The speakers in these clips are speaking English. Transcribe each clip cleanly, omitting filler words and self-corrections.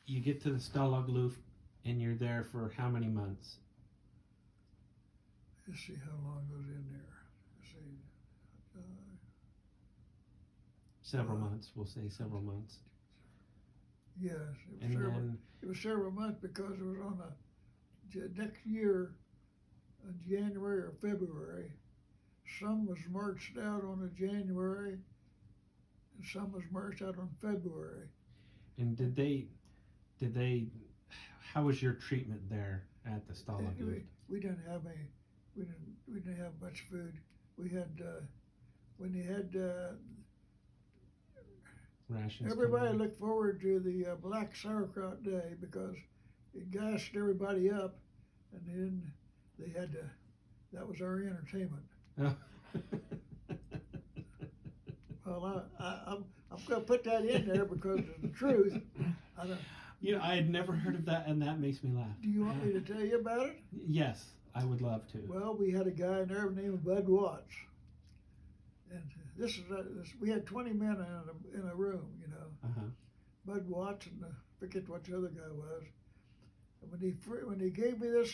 you get to the Stalag and you're there for how many months? Let's see how long I was in there. Let's see. Several months, we'll say several months. Yes, it was several months because it was on the next year, January or February. Some was marched out on a January, and some was marched out on February. And did they? How was your treatment there at the Stalag? We didn't have any. We didn't have much food. We had when they had rations. Everybody looked forward to the black sauerkraut day because it gassed everybody up, and then they had to. That was our entertainment. Oh. Well, I'm going to put that in there because of the truth. I had never heard of that, and that makes me laugh. Do you want me to tell you about it? Yes, I would love to. Well, we had a guy in there named Bud Watts, and we had 20 men in a room, you know. Uh-huh. Bud Watts and I forget what the other guy was. And when he gave me this,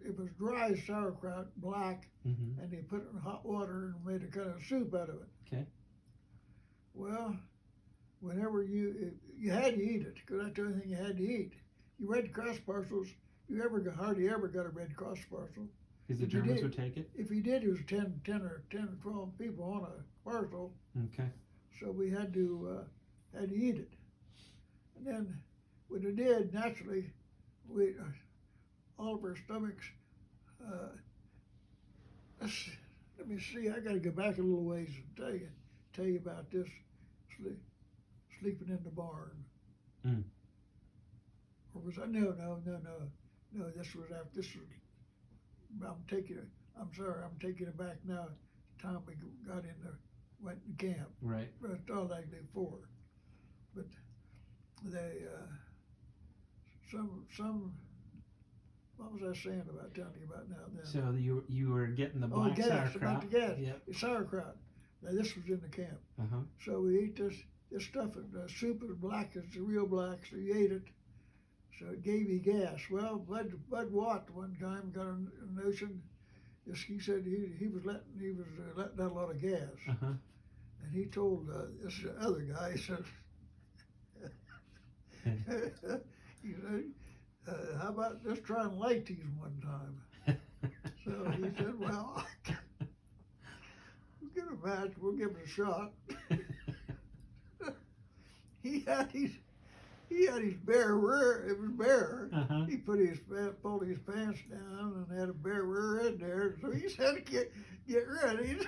it was dry sauerkraut, black, mm-hmm. and they put it in hot water and made a kind of soup out of it. Okay. Well, whenever you had to eat it, because that's the only thing you had to eat. You Red Cross parcels, hardly ever got a Red Cross parcel. Because the Germans would take it? If you did, it was 10 or 12 people on a parcel. Okay. So we had to eat it. And then when it did, naturally, all of our stomachs, let me see, I got to go back a little ways and tell you about this sleeping in the barn. Mm. Or was I? No, this was after, I'm taking it back now. The time we went in camp. Right. But I thought like before. But they, what was I saying about telling you about now then? So you were getting the black sauerkraut. About the gas. Yep. The sauerkraut. Now this was in the camp. Uh-huh. So we ate this stuff, and the soup was black, it's real black, so you ate it. So it gave you gas. Well, Bud Watt one time got a notion. He said he was letting out a lot of gas, uh-huh. and he told this other guy. He said, "How about just try and light these one time?" So he said, "Well, we'll give it a match. We'll give it a shot." He had his bare rear. It was bare. Uh-huh. He pulled his pants down and had a bare rear in there. So he said, "Get ready."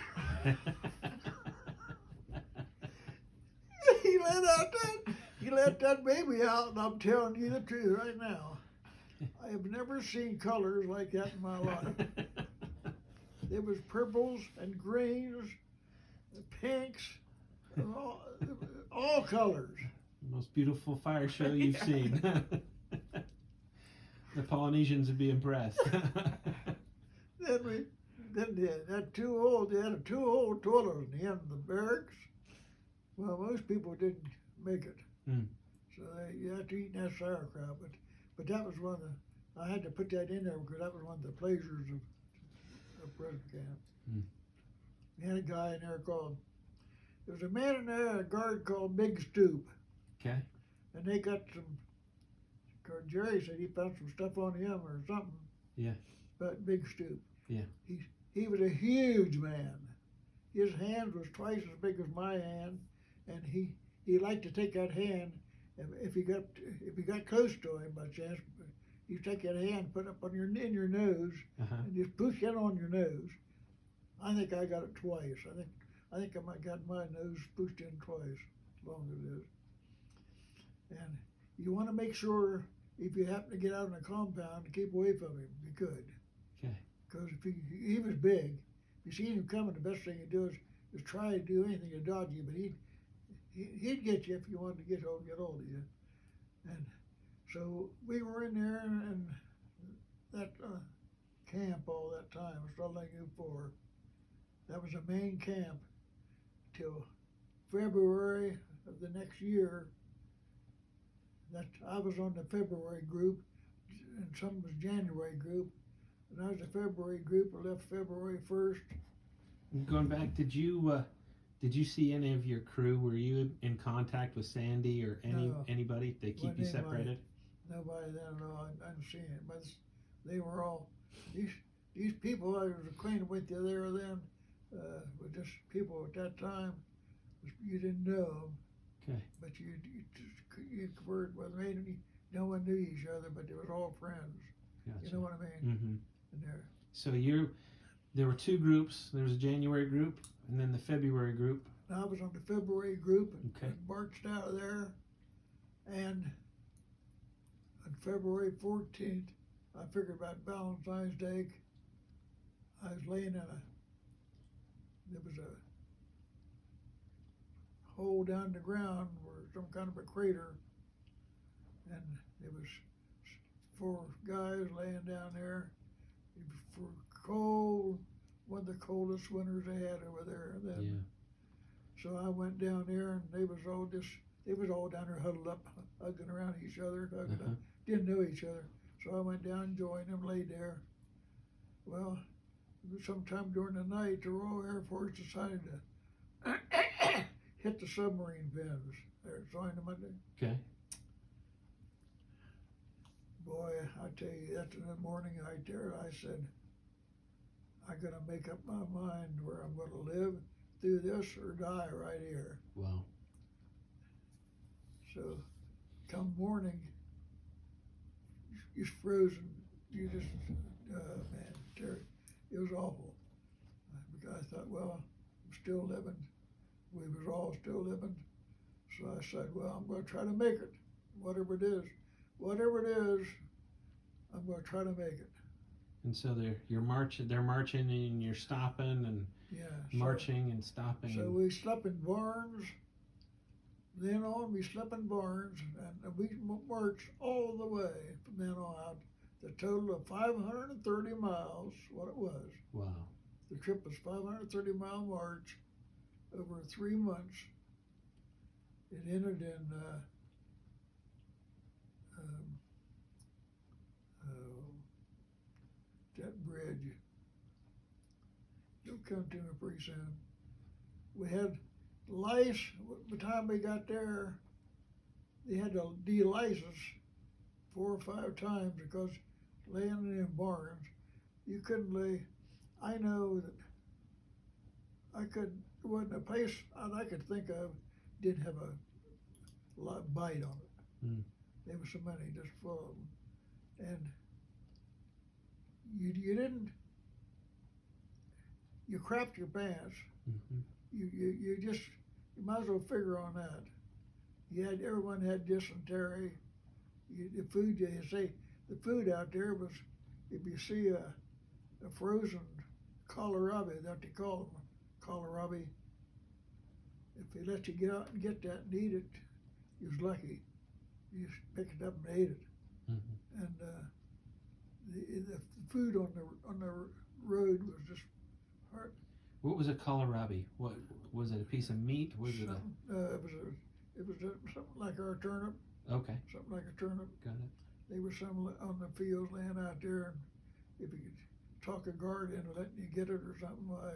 He let that baby out, and I'm telling you the truth right now. I have never seen colors like that in my life. It was purples and greens, and pinks, and all colors. Most beautiful fire show you've seen. The Polynesians would be impressed. Then they had two old toilets in the end of the barracks. Well, most people didn't make it, so you had to eat that sauerkraut. But that was one of the. I had to put that in there because that was one of the pleasures of prison camp. We had a guy in there there was a man in there, a guard called Big Stoop. Okay. And they got Jerry said he found some stuff on him or something. Yeah. But Big Stoop. Yeah. He was a huge man. His hand was twice as big as my hand, and he liked to take that hand. If you got close to him by chance, you take that hand, put it up in your nose, uh-huh. and just push it on your nose. I think I got it twice. I think I might got my nose pushed in twice, as long as it is. And you want to make sure if you happen to get out in a compound to keep away from him, you could. Okay. Because if he was big, if you see him coming, the best thing to do is try to do anything to dodge you, but he'd get you if you wanted to get hold of you. And so we were in there and that camp all that time, Salt Lake U4. That was the main camp till February of the next year. I was on the February group, and some was January group, and I was the February group. I left February 1st. Going back, did you see any of your crew? Were you in contact with Sandy or anybody? They keep you separated? Nobody then at all. I didn't see it, but they were all these people I was acquainted with there then were just people at that time. You didn't know them, Okay. but you conversed with them. No one knew each other, but they was all friends. Gotcha. You know what I mean? Mm-hmm. And there. So there were two groups. There was a January group and then the February group. I was on the February group and Okay. marched out of there, and on February 14th, I figured about Valentine's Day, I was laying there was a hole down the ground where some kind of a crater, and there was 4 guys laying down there. It was for cold, one of the coldest winters they had over there then. Yeah. So I went down there, and they was all down there huddled up, hugging around each other, didn't know each other. So I went down and joined them, laid there. Well, sometime during the night, the Royal Air Force decided to hit the submarine pins. There, joined them up there. Okay. Boy, I tell you, that in the morning right there, I said, I gotta make up my mind where I'm gonna live through this or die right here. Wow. So, come morning, you're frozen. You just, man, Terry, it was awful. Because I thought, well, I'm still living. We was all still living. So I said, well, I'm going to try to make it, whatever it is. Whatever it is, I'm going to try to make it. And so they're marching and you're stopping and marching and stopping. So we slept in barns. Then on, we slept in barns, and we marched all the way from then on out. The total of 530 miles, what it was. Wow. The trip was 530-mile march over 3 months. It ended in that bridge. It'll come to me pretty soon. We had lice. By the time we got there, they had to de-lice us 4 or 5 times because laying in barns, you couldn't lay. I know that there wasn't a place I could think of didn't have a lot of bite on it. Mm. There was so many just full of them. And you crapped your pants. Mm-hmm. You might as well figure on that. Everyone had dysentery. The food out there was, if you see a frozen kohlrabi, that they call them, kohlrabi, if they let you get out and get that and eat it, you was lucky. You just picked it up and ate it. Mm-hmm. And the food on the road was just hard. What was a kohlrabi? What was it? A piece of meat? It was something like our turnip. Okay. Something like a turnip. Got it. They were some on the fields laying out there, and if you could talk a guard into letting you get it or something, why,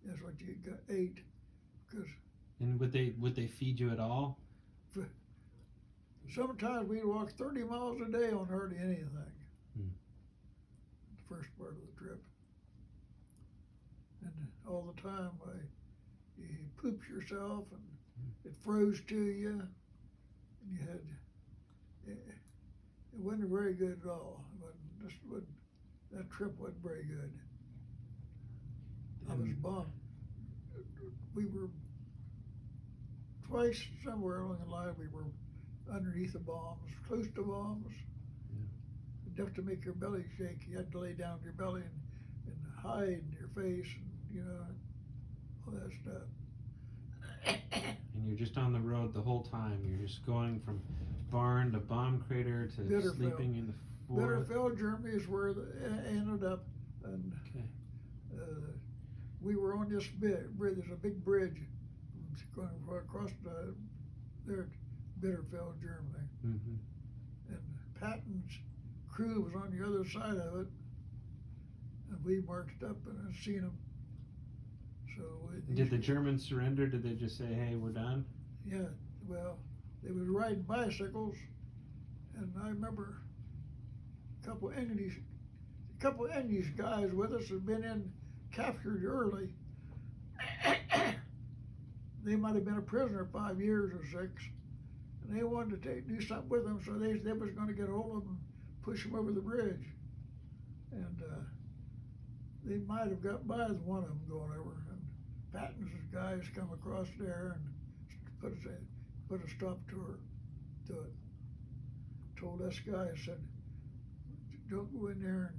that's what you ate. And would they feed you at all? Sometimes we'd walk 30 miles a day on hardly anything. Hmm. The first part of the trip. And all the time, you pooped yourself, and it froze to you, and you had, it wasn't very good at all. That trip wasn't very good. I was bummed. We were twice somewhere along the line, we were underneath the bombs, close to bombs. Yeah. Enough to make your belly shake. You had to lay down your belly and hide in your face, and all that stuff. And you're just on the road the whole time. You're just going from barn to bomb crater to sleeping in the forest. Bitterfeld, Germany is where it ended up, and we were on this bridge. There's a big bridge going across there, Bitterfeld, Germany. Mm-hmm. crew was on the other side of it, and we marched up and seen them. So did the Germans surrender? Did they just say, "Hey, we're done"? Yeah, well, they was riding bicycles, and I remember a couple English guys with us had been captured early. They might have been a prisoner 5 years or 6, and they wanted to do something with them, so they was going to get a hold of them, and push them over the bridge, and they might have got by with one of them going over, and Patton's guys come across there and put a stop to it. Told us guys, said, don't go in there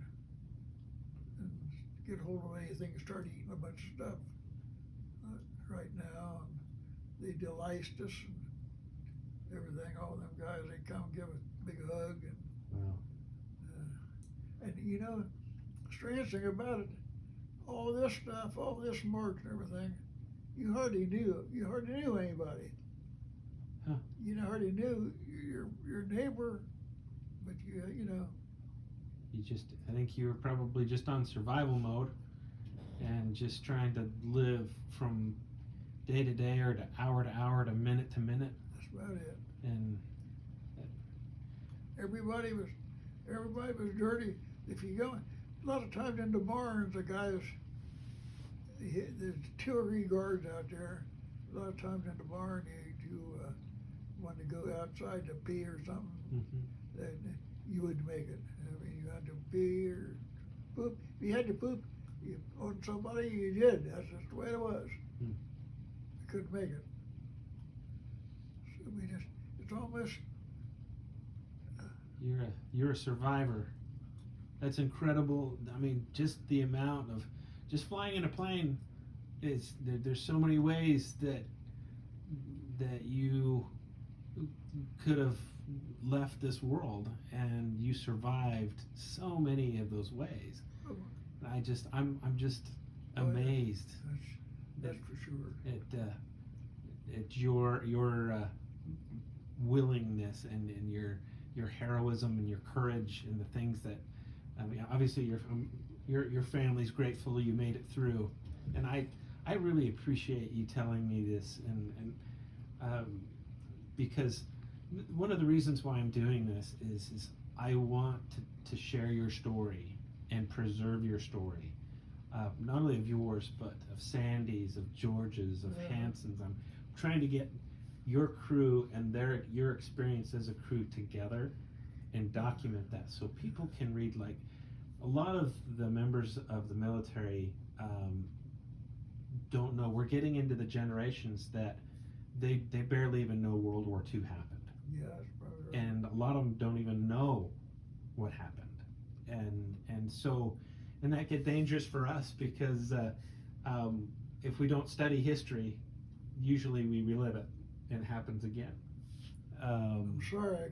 and get hold of anything and start eating a bunch of stuff right now. And they deliced us and everything. All them guys, they come give a big hug. Wow. And you know, strange thing about it, all this stuff, all this march and everything, you hardly knew anybody. Huh. You hardly knew your neighbor, but you know. I think you were probably just on survival mode and just trying to live from day to day or to hour to minute to minute. That's about it. And everybody was dirty. If you go, a lot of times in the barns, the guys, there's 2 or 3 guards out there. A lot of times in the barn, you want to go outside to pee or something, then you wouldn't make it. I mean, you had to pee or poop. If you had to poop on somebody, you did. That's just the way it was. You couldn't make it. So it's almost. You're a survivor. That's incredible. I mean, just the amount of just flying in a plane is there's so many ways that you could have left this world, and you survived so many of those ways. And I'm just amazed. That's for sure. At your willingness and your heroism and your courage and the things that, I mean, obviously your family's grateful you made it through, and I really appreciate you telling me this, and because one of the reasons why I'm doing this is I want to share your story and preserve your story, not only of yours but of Sandy's, of George's, of Hanson's. I'm trying to get your crew and your experience as a crew together and document that so people can read. Like, a lot of the members of the military don't know. We're getting into the generations that they barely even know World War II happened. Yeah, that's probably right. And a lot of them don't even know what happened, and so that get dangerous for us because if we don't study history, usually we relive it and it happens again. I'm sorry.